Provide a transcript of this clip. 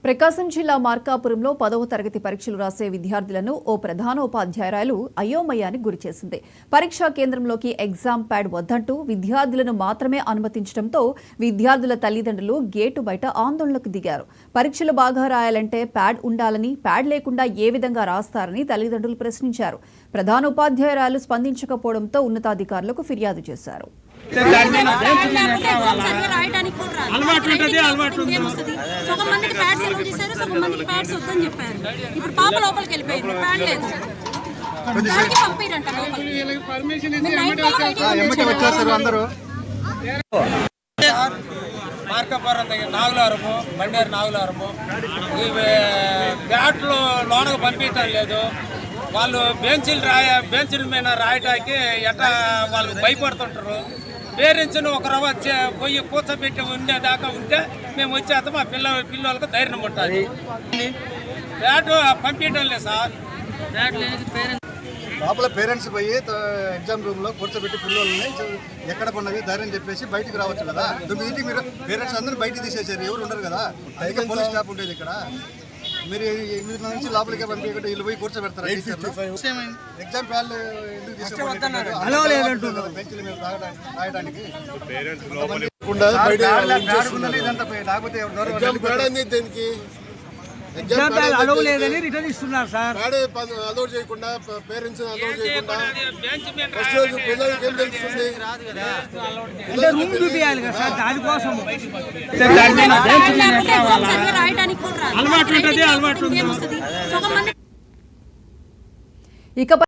ప్రకాశం జిల్లా మార్కాపురంలో 10వ తరగతి పరీక్షలు రాసే విద్యార్థులను ఓ ప్రధానోపాధ్యాయురాలు అయోమయానికి గురిచేసింది. పరీక్షా కేంద్రంలోకి ఎగ్జామ్ ప్యాడ్ వద్దంటూ విద్యార్థులను మాత్రమే అనుమతించడంతో విద్యార్థుల తల్లిదండ్రులు గేటు బయట ఆందోళనకు దిగారు. పరీక్షలు బాగా రాయాలంటే ప్యాడ్ ఉండాలని, ప్యాడ్ లేకుండా ఏ విధంగా రాస్తారని తల్లిదండ్రులు ప్రశ్నించారు. ప్రధానోపాధ్యాయురాలు స్పందించకపోవడంతో ఉన్నతాధికారులకు ఫిర్యాదు చేశారు. మార్కాపురం దగ్గర నాగులారము, బండేరు నాగులారము బ్యాట్లు లోనకు పంపించడం లేదు. వాళ్ళు బెంచీల మీద రాయటానికి ఎట్లా వాళ్ళు భయపడుతుంటారు. పేరెంట్స్ని ఒక రవ్వ పోయి కూర్చోబెట్టి ఉండేదాకా ఉంటే మేము వచ్చేస్తాం. మా పిల్లలకు ధైర్యం ఉంటుంది. బ్యాట్ పంపించడం లేదు సార్. లోపల పేరెంట్స్ పోయి ఎగ్జామ్ రూమ్ లో కూర్చోబెట్టి పిల్లల్ని ఎక్కడ పన్నది ధైర్యం చెప్పేసి బయటకు రావచ్చు కదా. మీటింగ్ మీరు పేరెంట్స్ అందరూ బయటకు తీసేసారు, ఎవరు ఉండరు కదా. అధిక పోలీస్ స్టాఫ్ ఉండేది ఇక్కడ. మీరు 8 నుంచి లోపలికే పంపించకుండా వీళ్ళు పోయి కూర్చోబెడతారు. ఎగ్జామ్ ప్యాడ్ ఎందుకు తీసుకుంటారు? బెంచ్ల మీద రాయడానికి అలౌ లేదని రిటర్న్ ఇస్తున్నారు సార్. అలౌ చేయకుండా పేరెంట్స్ అలౌ చేయకుండా పిల్లలకి ఏం తెలుస్తుంది? అంటే రూమ్ చూపించాలి కదా సార్, దానికోసం ఇకపై